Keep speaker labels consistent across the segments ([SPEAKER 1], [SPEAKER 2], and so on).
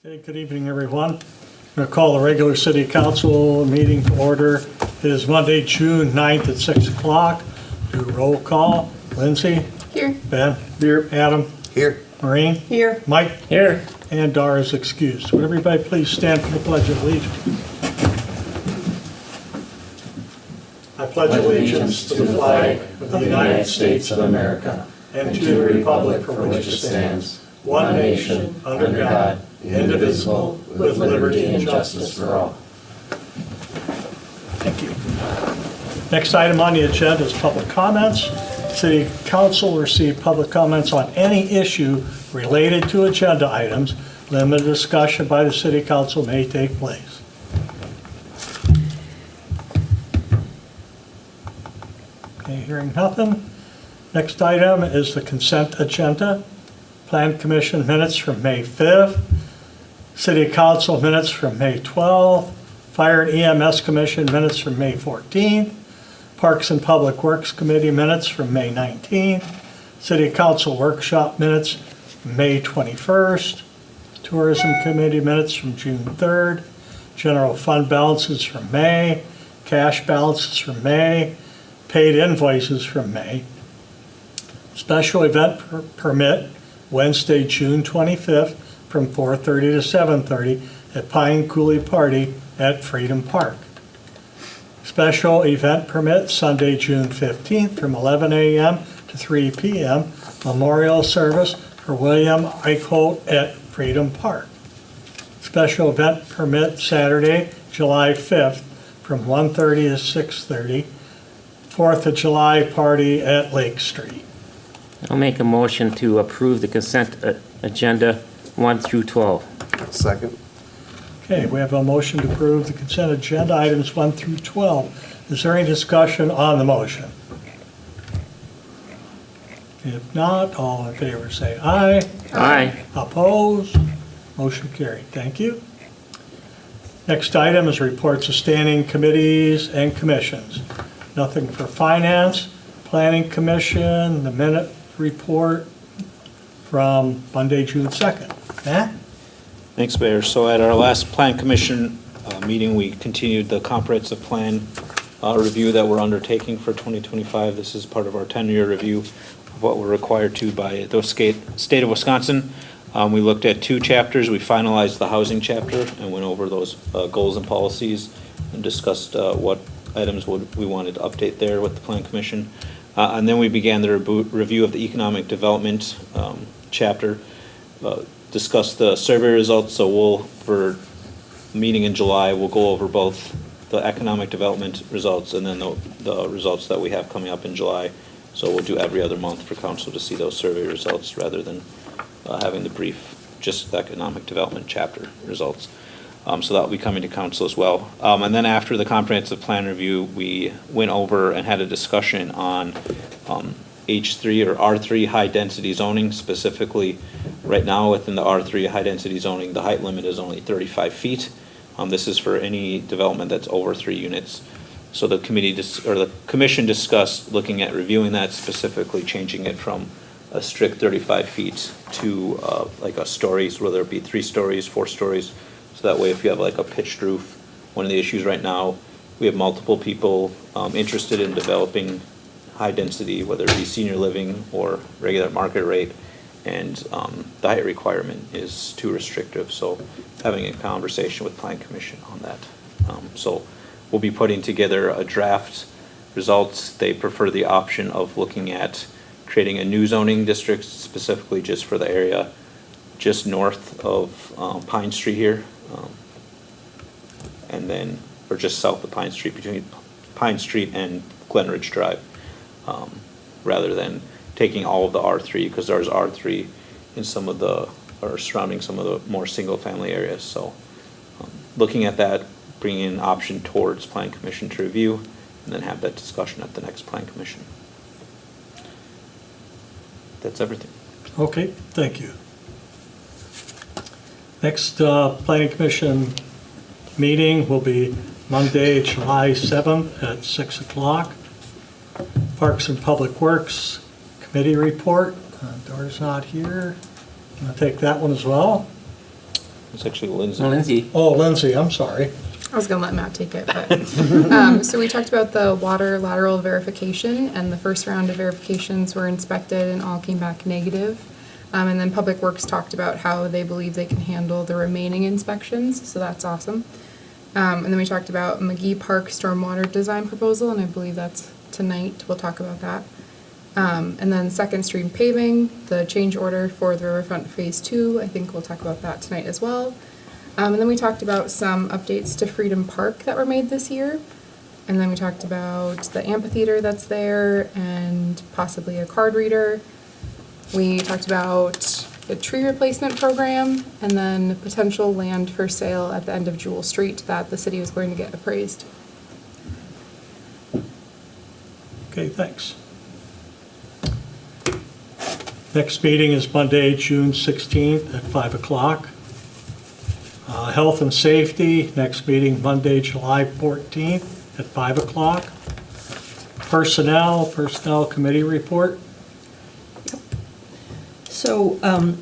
[SPEAKER 1] Okay, good evening, everyone. I'm going to call the regular city council meeting to order. It is Monday, June 9th at 6 o'clock. Do roll call. Lindsay?
[SPEAKER 2] Here.
[SPEAKER 1] Ben? Here. Adam?
[SPEAKER 3] Here.
[SPEAKER 1] Maureen?
[SPEAKER 2] Here.
[SPEAKER 1] Mike?
[SPEAKER 2] Here.
[SPEAKER 1] And Dara is excused. Would everybody please stand for the Pledge of Allegiance? I pledge allegiance to the flag of the United States of America and to the republic for which it stands, one nation, under God, indivisible, with liberty and justice for all. Thank you. Next item on the agenda is public comments. City Council received public comments on any issue related to agenda items. Limited discussion by the City Council may take place. Okay, hearing nothing. Next item is the consent agenda. Plan Commission minutes from May 5th. City Council minutes from May 12th. Fire and EMS Commission minutes from May 14th. Parks and Public Works Committee minutes from May 19th. City Council workshop minutes from May 21st. Tourism Committee minutes from June 3rd. General fund balances from May. Cash balances from May. Paid invoices from May. Special event permit Wednesday, June 25th from 4:30 to 7:30 at Pine Coulee Party at Freedom Park. Special event permit Sunday, June 15th from 11 a.m. to 3 p.m. Memorial service for William Eichholt at Freedom Park. Special event permit Saturday, July 5th from 1:30 to 6:30. 4th of July party at Lake Street.
[SPEAKER 4] I'll make a motion to approve the consent agenda 1 through 12.
[SPEAKER 3] Second.
[SPEAKER 1] Okay, we have a motion to approve the consent agenda items 1 through 12. Is there any discussion on the motion? If not, all in favor say aye.
[SPEAKER 4] Aye.
[SPEAKER 1] Opposed? Motion carried. Thank you. Next item is reports of standing committees and commissions. Nothing for Finance, Planning Commission, the minute report from Monday, June 2nd. Matt?
[SPEAKER 5] Thanks, Mayor. So at our last Plan Commission meeting, we continued the comprehensive plan review that we're undertaking for 2025. This is part of our 10-year review of what we're required to by the state of Wisconsin. We looked at 2 chapters. We finalized the housing chapter and went over those goals and policies and discussed what items we wanted to update there with the Plan Commission. And then we began the review of the economic development chapter, discussed the survey results. So for meeting in July, we'll go over both the economic development results and then the results that we have coming up in July. So we'll do every other month for council to see those survey results rather than having the brief, just the economic development chapter results. So that will be coming to council as well. And then after the comprehensive plan review, we went over and had a discussion on H3 or R3 high density zoning. Specifically, right now within the R3 high density zoning, the height limit is only 35 feet. This is for any development that's over 3 units. So the commission discussed looking at reviewing that, specifically changing it from a strict 35 feet to like a stories, whether it be 3 stories, 4 stories. So that way, if you have like a pitched roof, one of the issues right now, we have multiple people interested in developing high density, whether it be senior living or regular market rate, and the height requirement is too restrictive. So having a conversation with Plan Commission on that. So we'll be putting together a draft results. They prefer the option of looking at creating a new zoning district specifically just for the area just north of Pine Street here. And then, or just south of Pine Street, between Pine Street and Glen Ridge Drive, rather than taking all of the R3, because there's R3 in some of the, or surrounding some of the more single-family areas. So looking at that, bringing an option towards Plan Commission to review, and then have that discussion at the next Plan Commission. That's everything.
[SPEAKER 1] Okay, thank you. Next Planning Commission meeting will be Monday, July 7th at 6 o'clock. Parks and Public Works Committee report. Dora's not here. I'm going to take that one as well.
[SPEAKER 5] It's actually Lindsay.
[SPEAKER 4] Lindsay?
[SPEAKER 1] Oh, Lindsay, I'm sorry.
[SPEAKER 2] I was gonna let Matt take it, but, so we talked about the water lateral verification, and the first round of verifications were inspected and all came back negative. And then Public Works talked about how they believe they can handle the remaining inspections, so that's awesome. And then we talked about McGee Park stormwater design proposal, and I believe that's tonight, we'll talk about that. And then Second Street paving, the change order for the Riverfront Phase 2, I think we'll talk about that tonight as well. And then we talked about some updates to Freedom Park that were made this year. And then we talked about the amphitheater that's there and possibly a card reader. We talked about the tree replacement program and then potential land for sale at the end of Jewel Street that the city was going to get appraised.
[SPEAKER 1] Okay, thanks. Next meeting is Monday, June 16th at 5 o'clock. Health and Safety, next meeting Monday, July 14th at 5 o'clock. Personnel Committee report.
[SPEAKER 3] So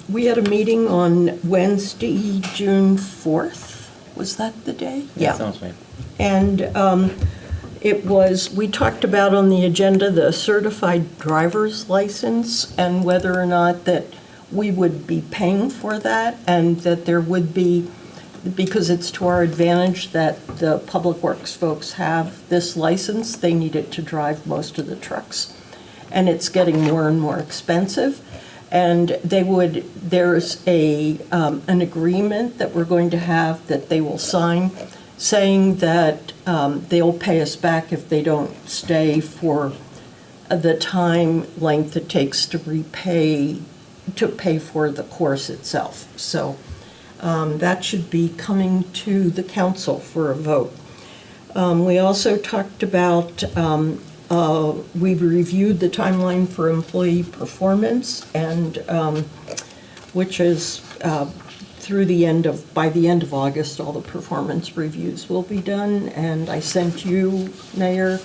[SPEAKER 3] we had a meeting on Wednesday, June 4th. Was that the day?
[SPEAKER 4] That sounds right.
[SPEAKER 3] And we talked about on the agenda the certified driver's license and whether or not that we would be paying for that and that there would be, because it's to our advantage that the Public Works folks have this license, they need it to drive most of the trucks. And it's getting more and more expensive. And there's an agreement that we're going to have that they will sign saying that they'll pay us back if they don't stay for the time length it takes to pay for the course itself. So that should be coming to the council for a vote. We also talked about, we've reviewed the timeline for employee performance, and which is by the end of August, all the performance reviews will be done. And I sent you, Mayor,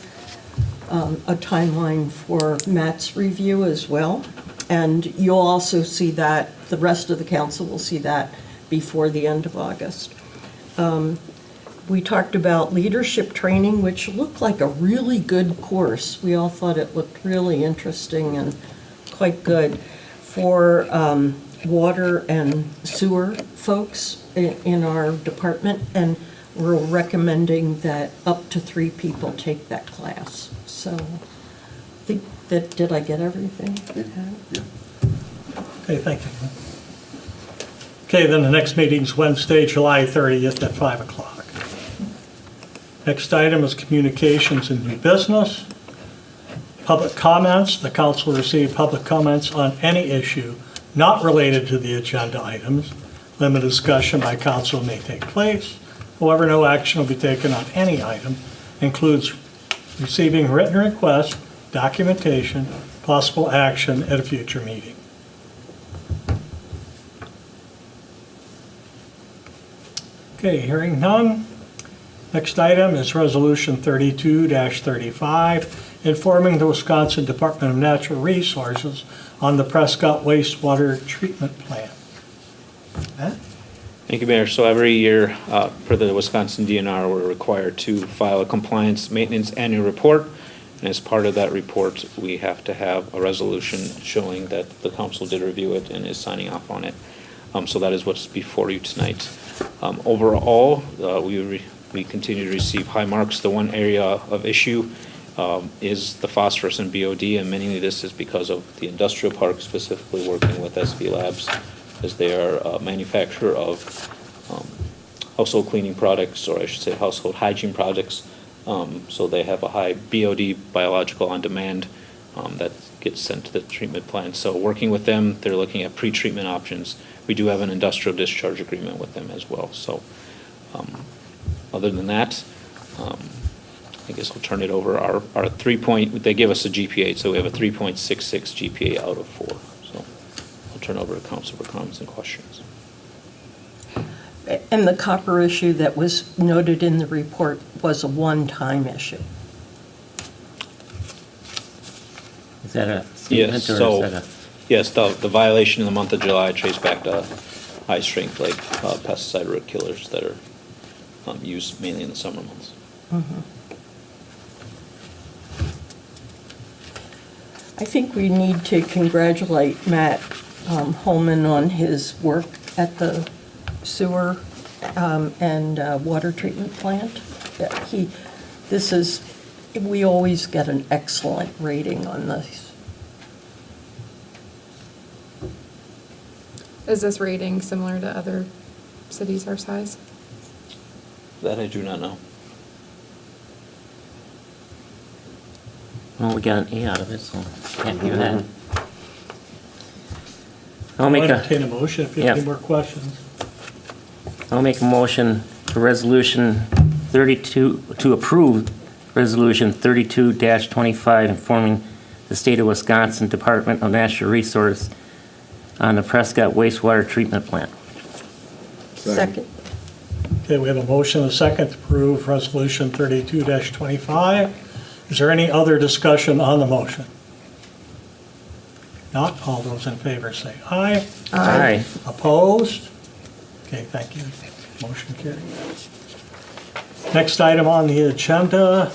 [SPEAKER 3] a timeline for Matt's review as well. And you'll also see that, the rest of the council will see that before the end of August. We talked about leadership training, which looked like a really good course. We all thought it looked really interesting and quite good for water and sewer folks in our department. And we're recommending that up to 3 people take that class. So I think that, did I get everything?
[SPEAKER 6] Yeah.
[SPEAKER 1] Okay, thank you. Okay, then the next meeting's Wednesday, July 30th at 5 o'clock. Next item is communications and new business. Public comments. The council will receive public comments on any issue not related to the agenda items. Limited discussion by council may take place. However, no action will be taken on any item. Includes receiving written requests, documentation, possible action at a future meeting. Okay, hearing none. Next item is Resolution 32-35, informing the Wisconsin Department of Natural Resources on the Prescott wastewater treatment plant. Matt?
[SPEAKER 5] Thank you, Mayor. So every year, per the Wisconsin DNR, we're required to file a compliance maintenance annual report. And as part of that report, we have to have a resolution showing that the council did review it and is signing off on it. So that is what's before you tonight. Overall, we continue to receive high marks. The one area of issue is the phosphorus and BOD, and mainly this is because of the industrial park, specifically working with SV Labs, as they are a manufacturer of household cleaning products, or I should say household hygiene products. So they have a high BOD, biological on demand, that gets sent to the treatment plant. So working with them, they're looking at pre-treatment options. We do have an industrial discharge agreement with them as well. So other than that, I guess I'll turn it over. Our 3-point, they give us a GPA, so we have a 3.66 GPA out of 4. So I'll turn over to council for comments and questions.
[SPEAKER 3] And the copper issue that was noted in the report was a one-time issue.
[SPEAKER 4] Is that a statement
[SPEAKER 5] Yes,
[SPEAKER 4] or
[SPEAKER 5] so,
[SPEAKER 4] is that a?
[SPEAKER 5] yes, the violation in the month of July traced back to high-strength like pesticide root killers that are used mainly in the summer months.
[SPEAKER 3] I think we need to congratulate Matt Holman on his work at the sewer and water treatment plant. Yeah, we always get an excellent rating on this.
[SPEAKER 2] Is this rating similar to other cities our size?
[SPEAKER 5] That I do not know.
[SPEAKER 4] Well, we got an A out of it, so can't hear that.
[SPEAKER 1] I'll entertain a motion if you have
[SPEAKER 4] Yeah.
[SPEAKER 1] any more questions.
[SPEAKER 4] I'll make a motion for resolution 32, to approve resolution 32-25, informing the state of Wisconsin Department of Natural Resources on the Prescott wastewater treatment plant.
[SPEAKER 3] Second.
[SPEAKER 1] Okay, we have a motion and a second to approve Resolution 32-25. Is there any other discussion on the motion? Not, all those in favor say aye.
[SPEAKER 4] Aye.
[SPEAKER 1] Opposed? Okay, thank you. Motion carried. Next item on the agenda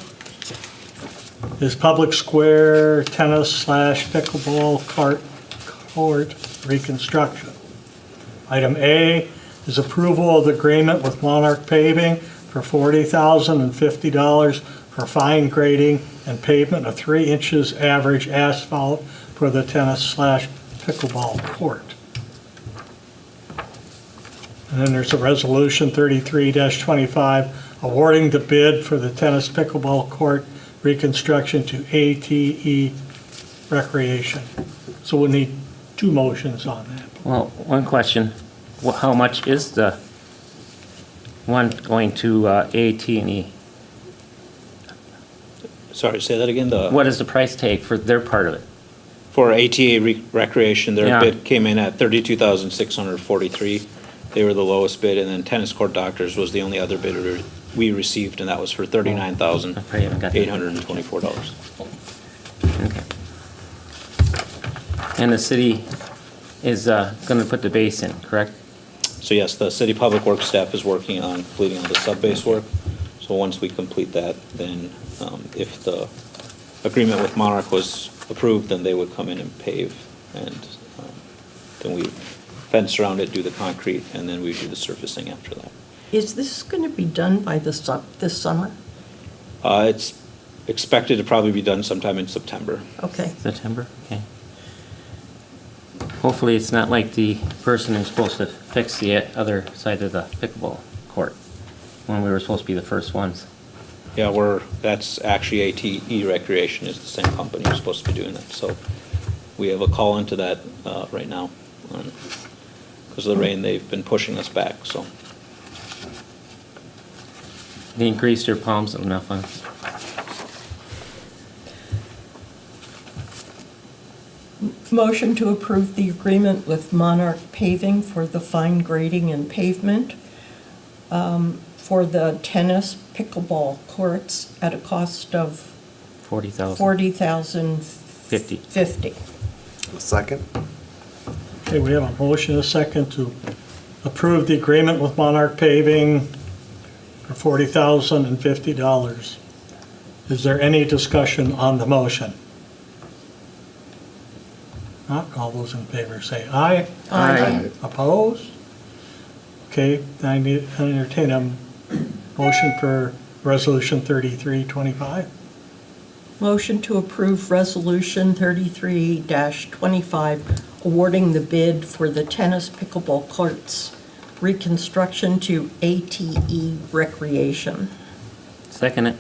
[SPEAKER 1] is public square tennis / pickleball court reconstruction. Item A is approval of the agreement with Monarch Paving for $40,050 for fine grading and pavement of 3 inches average asphalt for the tennis / pickleball court. And then there's a resolution 33-25 awarding the bid for the tennis pickleball court reconstruction to ATE Recreation. So we'll need 2 motions on that.
[SPEAKER 4] Well, one question, how much is the one going to AT&E?
[SPEAKER 5] Sorry, say that again?
[SPEAKER 4] What is the price tag for their part of it?
[SPEAKER 5] For ATA Recreation, their
[SPEAKER 4] Yeah.
[SPEAKER 5] bid came in at $32,643. They were the lowest bid, and then Tennis Court Doctors was the only other bid we received, and that was for
[SPEAKER 4] I probably haven't got that.
[SPEAKER 5] $39,824.
[SPEAKER 4] Okay. And the city is going to put the base in, correct?
[SPEAKER 5] So yes, the city public works staff is working on completing all the sub-base work. So once we complete that, then if the agreement with Monarch was approved, then they would come in and pave, and then we fence around it, do the concrete, and then we do the surfacing after that.
[SPEAKER 3] Is this going to be done by this summer?
[SPEAKER 5] It's expected to probably be done sometime in September.
[SPEAKER 3] Okay.
[SPEAKER 4] September, okay. Hopefully, it's not like the person who's supposed to fix the other side of the pickleball court, when we were supposed to be the first ones.
[SPEAKER 5] Yeah, that's actually ATE Recreation is the same company who's supposed to be doing that. So we have a call into that right now. Because of the rain, they've been pushing us back, so.
[SPEAKER 4] They increased their palms enough, huh?
[SPEAKER 3] Motion to approve the agreement with Monarch Paving for the fine grading and pavement for the tennis pickleball courts at a cost of
[SPEAKER 4] 40,000.
[SPEAKER 3] $40,050.
[SPEAKER 6] Second?
[SPEAKER 1] Okay, we have a motion and a second to approve the agreement with Monarch Paving for $40,050. Is there any discussion on the motion? Not, all those in favor say aye.
[SPEAKER 4] Aye.
[SPEAKER 1] Opposed? Okay, I entertain a motion for resolution 3325.
[SPEAKER 3] Motion to approve Resolution 33-25, awarding the bid for the tennis pickleball courts reconstruction to ATE Recreation.
[SPEAKER 4] Second it.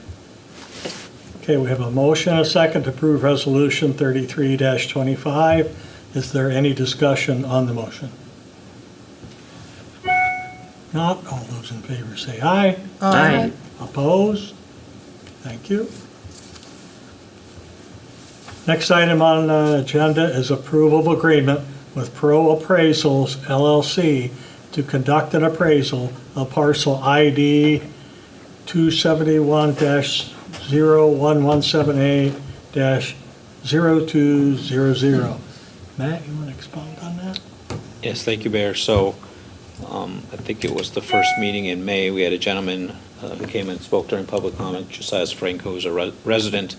[SPEAKER 1] Okay, we have a motion and a second to approve resolution 33-25. Is there any discussion on the motion? Not, all those in favor say aye.
[SPEAKER 4] Aye.
[SPEAKER 1] Opposed? Thank you. Next item on the agenda is approval of agreement with Pro Appraisals LLC to conduct an appraisal of parcel ID 271-01178-0200. Matt, you want to expound on that?
[SPEAKER 5] Yes, thank you, Mayor. So I think it was the first meeting in May. We had a gentleman who came and spoke during public comment, Josiah Franco, who's a resident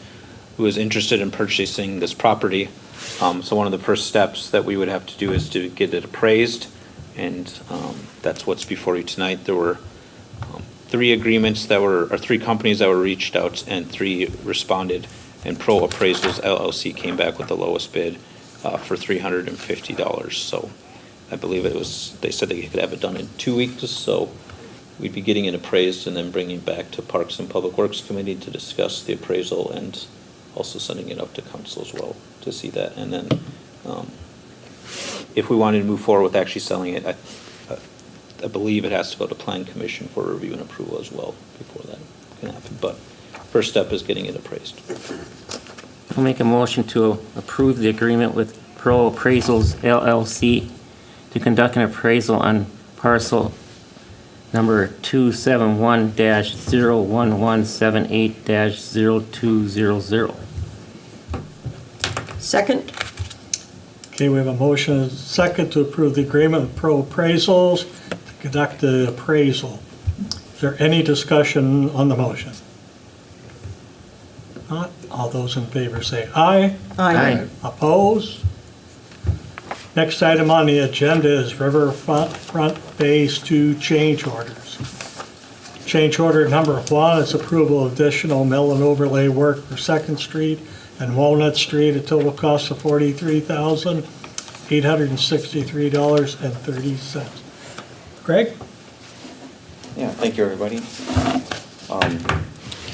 [SPEAKER 5] who is interested in purchasing this property. So one of the first steps that we would have to do is to get it appraised, and that's what's before you tonight. There were three companies that were reached out, and 3 responded, and Pro Appraisals LLC came back with the lowest bid for $350. So I believe they said they could have it done in 2 weeks, so we'd be getting it appraised and then bringing it back to Parks and Public Works Committee to discuss the appraisal, and also sending it up to council as well to see that. And then if we wanted to move forward with actually selling it, I believe it has to go to Plan Commission for review and approval as well before that can happen. But first step is getting it appraised.
[SPEAKER 4] I'll make a motion to approve the agreement with Pro Appraisals LLC to conduct an appraisal on parcel number 271-01178-0200.
[SPEAKER 3] Second?
[SPEAKER 1] Okay, we have a motion and a second to approve the agreement with Pro Appraisals to conduct the appraisal. Is there any discussion on the motion? Not. All those in favor say aye.
[SPEAKER 4] Aye.
[SPEAKER 1] Opposed? Next item on the agenda is Riverfront Phase 2 change orders. Change order number 1 is approval of additional mill and overlay work for 2nd Street and Walnut Street, a total cost of $43,863.30. Greg?
[SPEAKER 6] Yeah, thank you, everybody.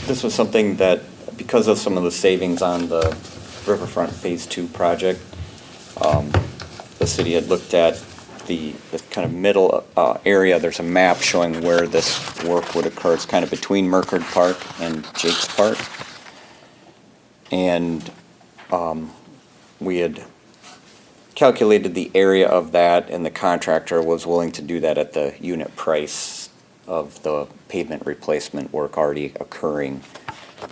[SPEAKER 6] This was something that, because of some of the savings on the Riverfront Phase 2 project, the city had looked at the kind of middle area. There's a map showing where this work would occur. It's kind of between Merkard Park and Jake's Park. And we had calculated the area of that, and the contractor was willing to do that at the unit price of the pavement replacement work already occurring.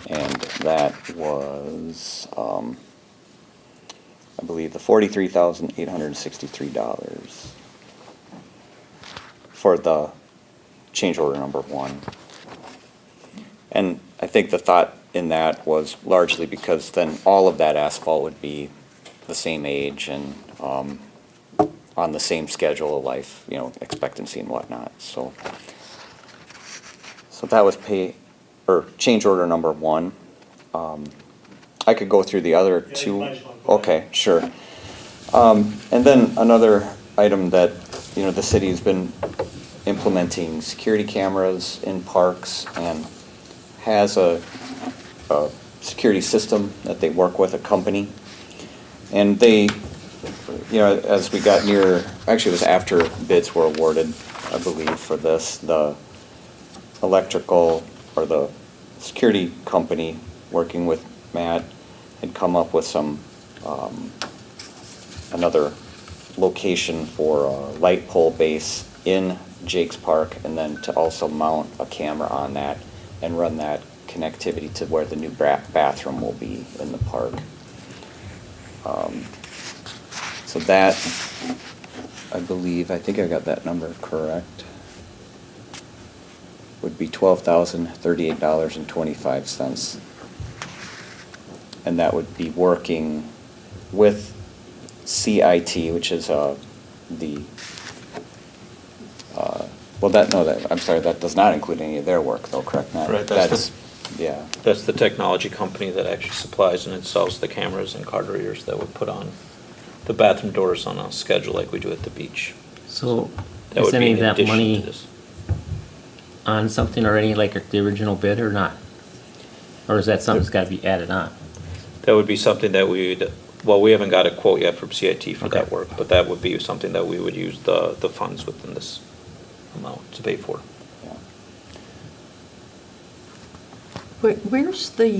[SPEAKER 6] And that was, I believe, the $43,863 for the change order number 1. And I think the thought in that was largely because then all of that asphalt would be the same age and on the same schedule of life, expectancy and whatnot. So that was change order number 1. I could go through the other 2.
[SPEAKER 1] you might as well go ahead.
[SPEAKER 6] Okay, sure. And then another item that, the city has been implementing security cameras in parks and has a security system that they work with, a company. And they, as we got near, actually it was after bids were awarded, I believe, for this, the electrical or the security company working with Matt had come up with some, another location for a light pole base in Jake's Park, and then to also mount a camera on that and run that connectivity to where the new bathroom will be in the park. So that, I think I got that number correct, would be $12,038.25. And that would be working with CIT, which is I'm sorry, that does not include any of their work though, correct, Matt?
[SPEAKER 5] Right,
[SPEAKER 6] That's
[SPEAKER 5] the technology company that actually supplies and installs the cameras and card readers that would put on the bathroom doors on a schedule like we do at the beach.
[SPEAKER 4] So
[SPEAKER 5] That
[SPEAKER 4] is
[SPEAKER 5] would be
[SPEAKER 4] any
[SPEAKER 5] in
[SPEAKER 4] of that
[SPEAKER 5] addition to
[SPEAKER 4] money
[SPEAKER 5] this.
[SPEAKER 4] on something already, like the original bid or not? Or is that something that's got to be added on?
[SPEAKER 5] That would be something that we haven't got a quote yet from CIT for that
[SPEAKER 4] Okay.
[SPEAKER 5] work, but that would be something that we would use the funds within this amount to pay for.
[SPEAKER 3] Where's the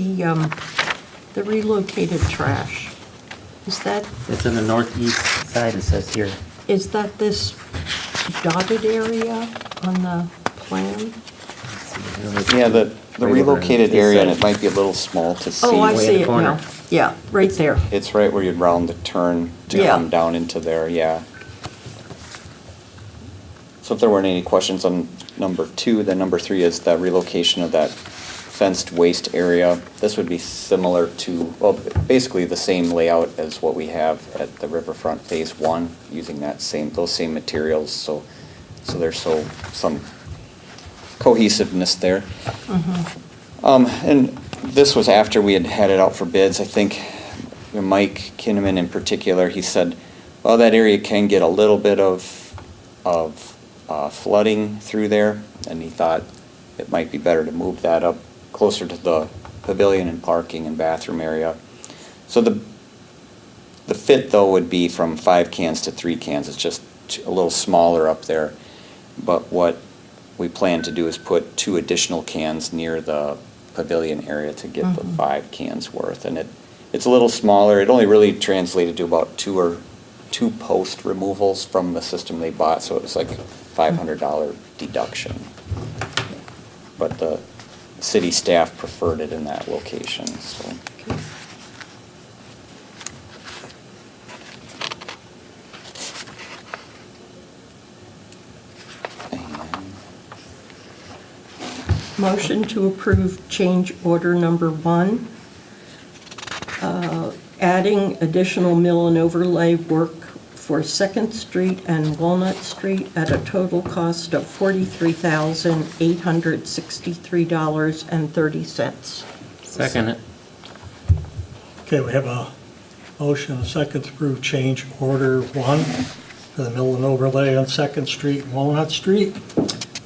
[SPEAKER 3] relocated trash? Is that
[SPEAKER 4] It's on the northeast side, it says here.
[SPEAKER 3] this dotted area on the plan?
[SPEAKER 6] Yeah, the
[SPEAKER 4] Right over
[SPEAKER 6] relocated
[SPEAKER 4] on this
[SPEAKER 6] area, and
[SPEAKER 4] side.
[SPEAKER 6] it might be a little small to see.
[SPEAKER 3] Oh, I
[SPEAKER 4] way in
[SPEAKER 3] see
[SPEAKER 4] the
[SPEAKER 3] it
[SPEAKER 4] corner.
[SPEAKER 3] now. Yeah, right there.
[SPEAKER 6] It's right where you'd round the turn to
[SPEAKER 3] Yeah.
[SPEAKER 6] come down into there, yeah. So if there weren't any questions on number 2, then number 3 is the relocation of that fenced waste area. This would be similar to, well, basically the same layout as what we have at the Riverfront Phase 1, using those same materials, so there's some cohesiveness there. And this was after we had it out for bids. I think Mike Kinnaman in particular, he said, well, that area can get a little bit of flooding through there, and he thought it might be better to move that up closer to the pavilion and parking and bathroom area. So the fit, though, would be from 5 cans to 3 cans. It's just a little smaller up there. But what we plan to do is put 2 additional cans near the pavilion area to get the 5 cans worth. And it's a little smaller. It only really translated to about 2 post removals from the system they bought, so it was like $500 deduction. But the city staff preferred it in that location, so.
[SPEAKER 3] Motion to approve change order number 1, adding additional mill and overlay work for 2nd Street and Walnut Street at a total cost of $43,863.30.
[SPEAKER 4] Second it.
[SPEAKER 1] Okay, we have a motion, and a second to approve change order 1 for the mill and overlay on 2nd Street and Walnut Street.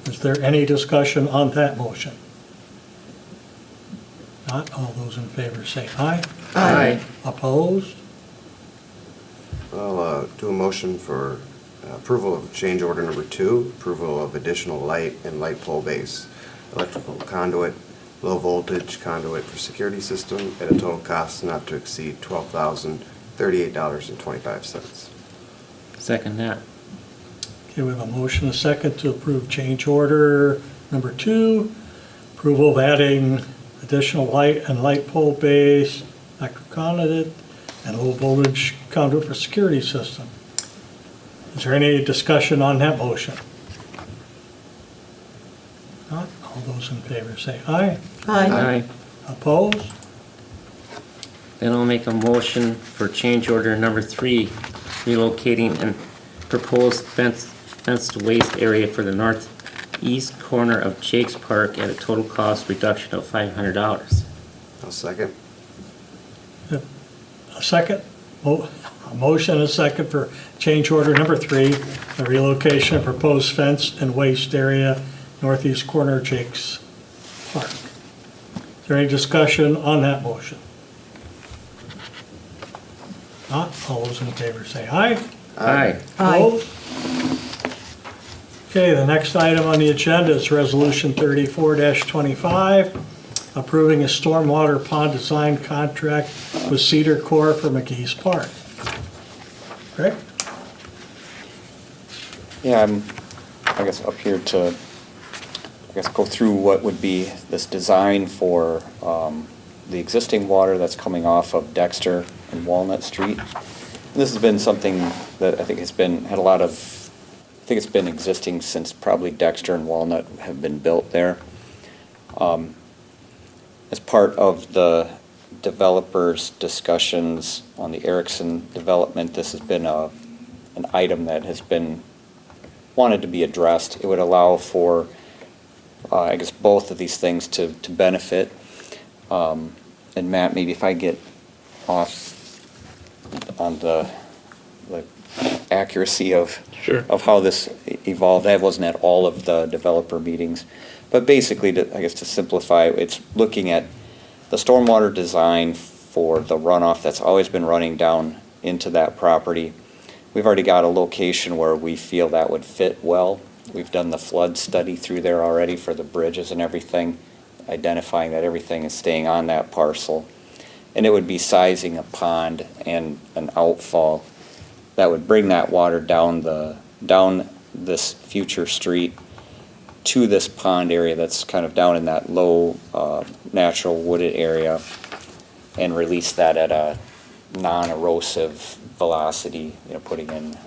[SPEAKER 1] Is there any discussion on that motion? Not, all those in favor say aye.
[SPEAKER 4] Aye.
[SPEAKER 1] Opposed?
[SPEAKER 7] I'll do a motion for approval of change order number 2, approval of additional light and light pole base, electrical conduit, low voltage conduit for security system at a total cost not to exceed $12,038.25.
[SPEAKER 4] Second that.
[SPEAKER 1] Okay, we have a motion, a second to approve change order number 2, approval of adding additional light and light pole base, electric conduit, and low voltage conduit for security system. Is there any discussion on that motion? Not, all those in favor say aye.
[SPEAKER 4] Aye.
[SPEAKER 1] Opposed?
[SPEAKER 4] Then I'll make a motion for change order number 3, relocating and proposed fenced waste area for the northeast corner of Jake's Park at a total cost reduction of $500.
[SPEAKER 7] I'll second.
[SPEAKER 1] A second, a motion, a second for change order number 3, the relocation of proposed fence and waste area, northeast corner of Jake's Park. Is there any discussion on that motion? Not, all those in favor say aye.
[SPEAKER 4] Aye.
[SPEAKER 1] Opposed? Okay, the next item on the agenda is Resolution 34-25, approving a stormwater pond design contract with Cedar Corps for McGee's Park. Rick?
[SPEAKER 6] Yeah, I'm, I guess, up here to, go through what would be this design for the existing water that's coming off of Dexter and Walnut Street. And this has been something that I think it's been existing since probably Dexter and Walnut have been built there. As part of the developers' discussions on the Erickson development, this has been an item that has been wanted to be addressed. It would allow for, both of these things to benefit. And Matt, maybe if I get off on the accuracy of how this evolved. I wasn't at all of the developer meetings. But basically, to simplify, it's looking at the stormwater design for the runoff that's always been running down into that property. We've already got a location where we feel that would fit well. We've done the flood study through there already for the bridges and everything, identifying that everything is staying on that parcel. And it would be sizing a pond and an outfall that would bring that water down this future street to this pond area that's kind of down in that low natural wooded area, and release that at a non-erosive velocity, putting in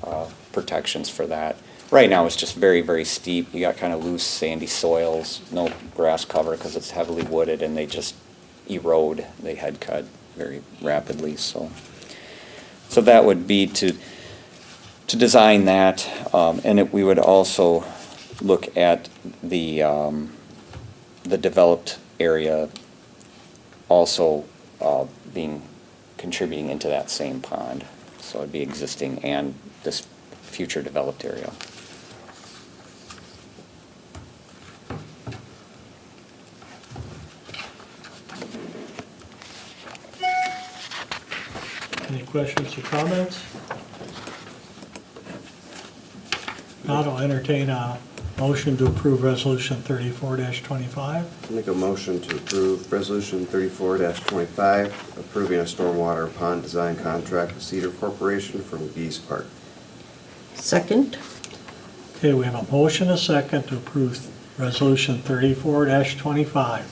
[SPEAKER 6] protections for that. Right now, it's just very, very steep. You got kind of loose sandy soils, no grass cover because it's heavily wooded, and they just erode. They head cut very rapidly, so. So that would be to design that, and we would also look at the developed area also contributing into that same pond. So it'd be existing and this future developed area.
[SPEAKER 1] Any questions or comments? Not, I'll entertain a motion to approve Resolution 34-25.
[SPEAKER 7] Make a motion to approve Resolution 34-25, approving a stormwater pond design contract with Cedar Corporation from Geese Park.
[SPEAKER 3] Second?
[SPEAKER 1] Okay, we have a motion, a second, to approve Resolution 34-25.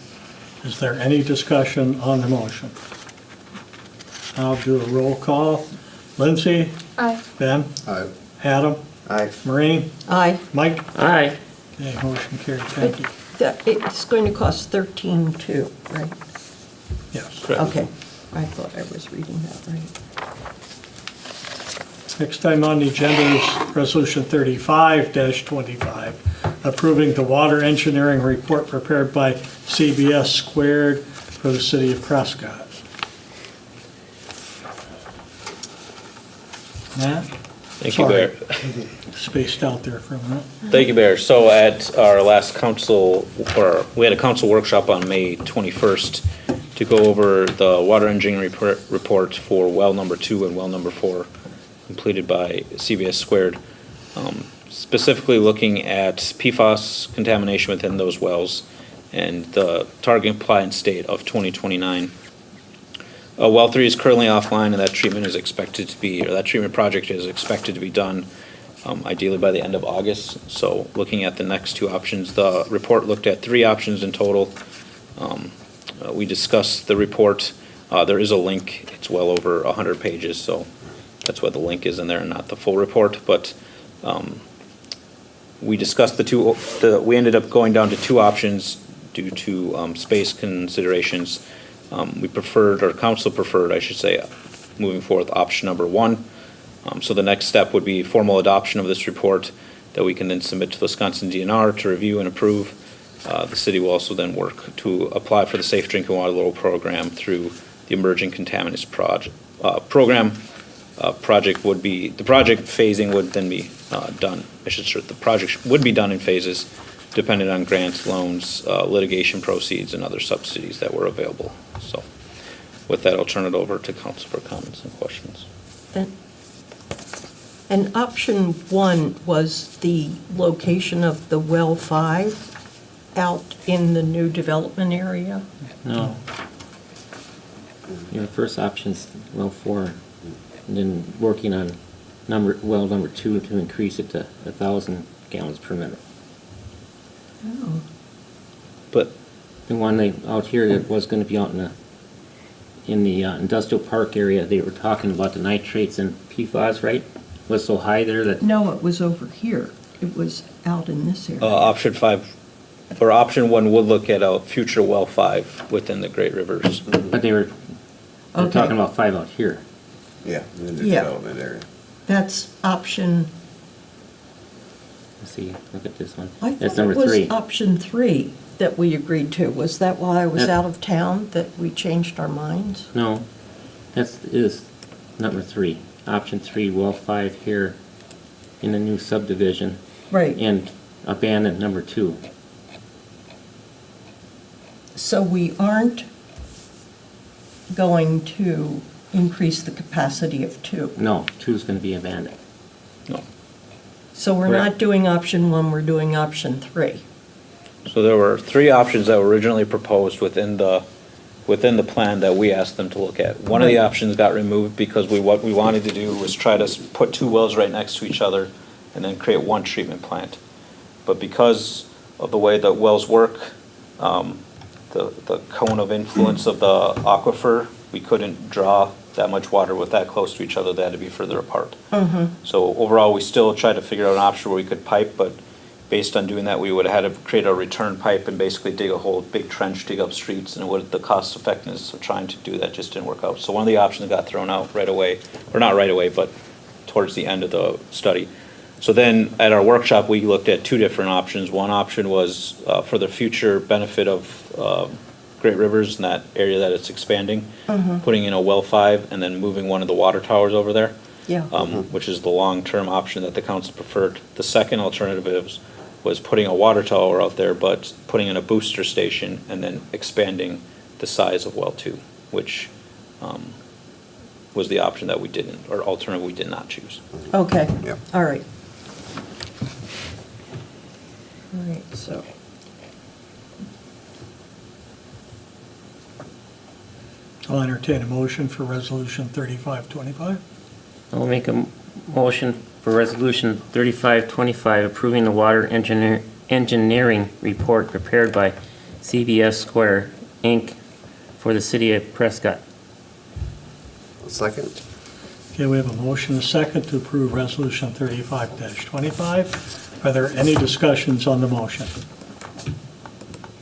[SPEAKER 1] Is there any discussion on the motion? I'll do a roll call. Lindsay?
[SPEAKER 2] Aye.
[SPEAKER 1] Ben?
[SPEAKER 7] Aye.
[SPEAKER 1] Adam?
[SPEAKER 7] Aye.
[SPEAKER 1] Maureen?
[SPEAKER 3] Aye.
[SPEAKER 1] Mike?
[SPEAKER 4] Aye.
[SPEAKER 1] Okay, motion carried, thank you.
[SPEAKER 3] It's going to cost 13.2, right?
[SPEAKER 1] Yes.
[SPEAKER 3] Okay, I thought I was reading that right.
[SPEAKER 1] Next item on the agenda is Resolution 35-25, approving the water engineering report prepared by CBS Squared for the city of Prescott. Matt?
[SPEAKER 5] Thank you, Bear.
[SPEAKER 1] Spaced out there for a minute.
[SPEAKER 5] Thank you, Bear. So at our last we had a council workshop on May 21st to go over the water engineering report for well number 2 and well number 4, completed by CBS Squared. Specifically looking at PFAS contamination within those wells and the target compliance date of 2029. Well 3 is currently offline, and that treatment project is expected to be done ideally by the end of August. So looking at the next 2 options, the report looked at 3 options in total. We discussed the report. There is a link. It's well over 100 pages, so that's why the link is in there and not the full report. But we discussed we ended up going down to 2 options due to space considerations. Council preferred, I should say, moving forward with option number 1. So the next step would be formal adoption of this report that we can then submit to the Wisconsin DNR to review and approve. The city will also then work to apply for the Safe Drinking Water Low program through the Emerging Contaminants program. The project phasing would then be done. The project would be done in phases, dependent on grants, loans, litigation proceeds, and other subsidies that were available. So with that, I'll turn it over to council for comments and questions.
[SPEAKER 3] And option 1 was the location of the well 5 out in the new development area?
[SPEAKER 4] No. Your first option's well 4, and then working on well number 2 to increase it to 1,000 gallons per minute.
[SPEAKER 3] Oh.
[SPEAKER 5] But
[SPEAKER 4] The one out here that was gonna be out in the industrial park area, they were talking about the nitrates and PFAS, right? Was so high there that,
[SPEAKER 3] No, it was over here. It was out in this area.
[SPEAKER 5] option 5, or option 1 would look at a future well 5 within the Great Rivers.
[SPEAKER 4] but they're
[SPEAKER 3] Okay.
[SPEAKER 4] talking about 5 out here.
[SPEAKER 7] Yeah, in the new
[SPEAKER 3] Yeah.
[SPEAKER 7] development area.
[SPEAKER 3] That's option,
[SPEAKER 4] Let's see, look at this one.
[SPEAKER 3] I
[SPEAKER 4] That's
[SPEAKER 3] thought it
[SPEAKER 4] number
[SPEAKER 3] was
[SPEAKER 4] 3.
[SPEAKER 3] option 3 that we agreed to. Was that while I was
[SPEAKER 4] Yeah.
[SPEAKER 3] out of town that we changed our minds?
[SPEAKER 4] No, is number 3. Option 3, well 5 here in the new subdivision,
[SPEAKER 3] Right.
[SPEAKER 4] and abandon number 2.
[SPEAKER 3] So we aren't going to increase the capacity of 2.
[SPEAKER 4] No, 2's gonna be abandoned.
[SPEAKER 5] No.
[SPEAKER 3] So we're
[SPEAKER 4] Correct.
[SPEAKER 3] not doing option 1, we're doing option 3.
[SPEAKER 5] So there were 3 options that were originally proposed within the plan that we asked them to look at. One of the
[SPEAKER 3] Right.
[SPEAKER 5] options got removed because what we wanted to do was try to put 2 wells right next to each other and then create 1 treatment plant. But because of the way that wells work, the cone of influence of the aquifer, we couldn't draw that much water with that close to each other, they had to be further apart. So overall, we still tried to figure out an option where we could pipe, but based on doing that, we would have had to create a return pipe and basically dig a whole big trench, dig up streets, and the cost effectiveness of trying to do that just didn't work out. So one of the options got thrown out right away, or not right away, but towards the end of the study. So then, at our workshop, we looked at two different options. One option was for the future benefit of Great Rivers in that area that it's expanding, putting in a well 5 and then moving one of the water towers over there.
[SPEAKER 3] Yeah.
[SPEAKER 5] Which is the long-term option that the council preferred. The second alternative was putting a water tower out there, but putting in a booster station and then expanding the size of well 2, which was the option that we didn't, or alternative we did not choose.
[SPEAKER 3] Okay,
[SPEAKER 7] Yep.
[SPEAKER 3] all right. All right, so,
[SPEAKER 1] I'll entertain a motion for Resolution 3525.
[SPEAKER 4] I'll make a motion for Resolution 3525, approving the water engineering report prepared by CBS Square, Inc. for the city of Prescott.
[SPEAKER 7] Second?
[SPEAKER 1] Okay, we have a motion, a second, to approve Resolution 35-25. Are there any discussions on the motion?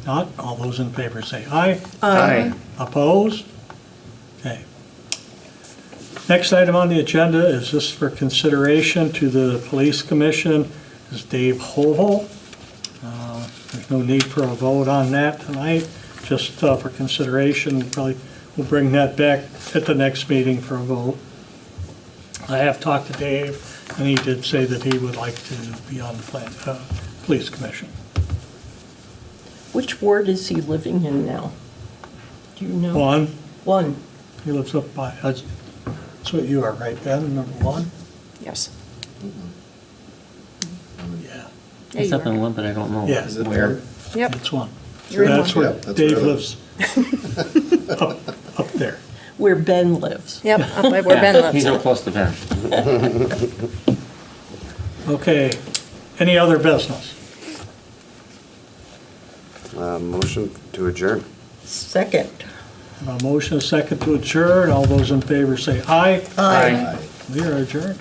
[SPEAKER 1] Not? All those in favor say aye.
[SPEAKER 4] Aye.
[SPEAKER 1] Opposed? Okay. Next item on the agenda is this for consideration to the Police Commission, is Dave Hovel. There's no need for a vote on that tonight, just for consideration. Probably we'll bring that back at the next meeting for a vote. I have talked to Dave, and he did say that he would like to be on the Police Commission.
[SPEAKER 3] which ward is he living in now? Do you know?
[SPEAKER 1] One,
[SPEAKER 3] One.
[SPEAKER 1] he lives up by, that's what you are, right, Ben, number 1?
[SPEAKER 2] Yes.
[SPEAKER 1] Yeah,
[SPEAKER 2] Yeah,
[SPEAKER 4] It's
[SPEAKER 2] you
[SPEAKER 4] up in
[SPEAKER 2] are.
[SPEAKER 4] one, but I don't know
[SPEAKER 1] Yeah.
[SPEAKER 4] where.
[SPEAKER 2] Yep.
[SPEAKER 1] it's 1.
[SPEAKER 2] You're in
[SPEAKER 1] That's
[SPEAKER 2] one.
[SPEAKER 1] where
[SPEAKER 7] Yeah, that's
[SPEAKER 1] Dave
[SPEAKER 7] where I
[SPEAKER 1] lives, up there.
[SPEAKER 3] Where Ben lives.
[SPEAKER 2] Yep, up by where Ben
[SPEAKER 4] He's
[SPEAKER 2] lives.
[SPEAKER 4] real close to Ben.
[SPEAKER 1] Okay, any other business?
[SPEAKER 7] Motion to adjourn.
[SPEAKER 3] Second.
[SPEAKER 1] A motion, a second to adjourn. All those in favor say aye.
[SPEAKER 3] Aye.
[SPEAKER 1] We are adjourned.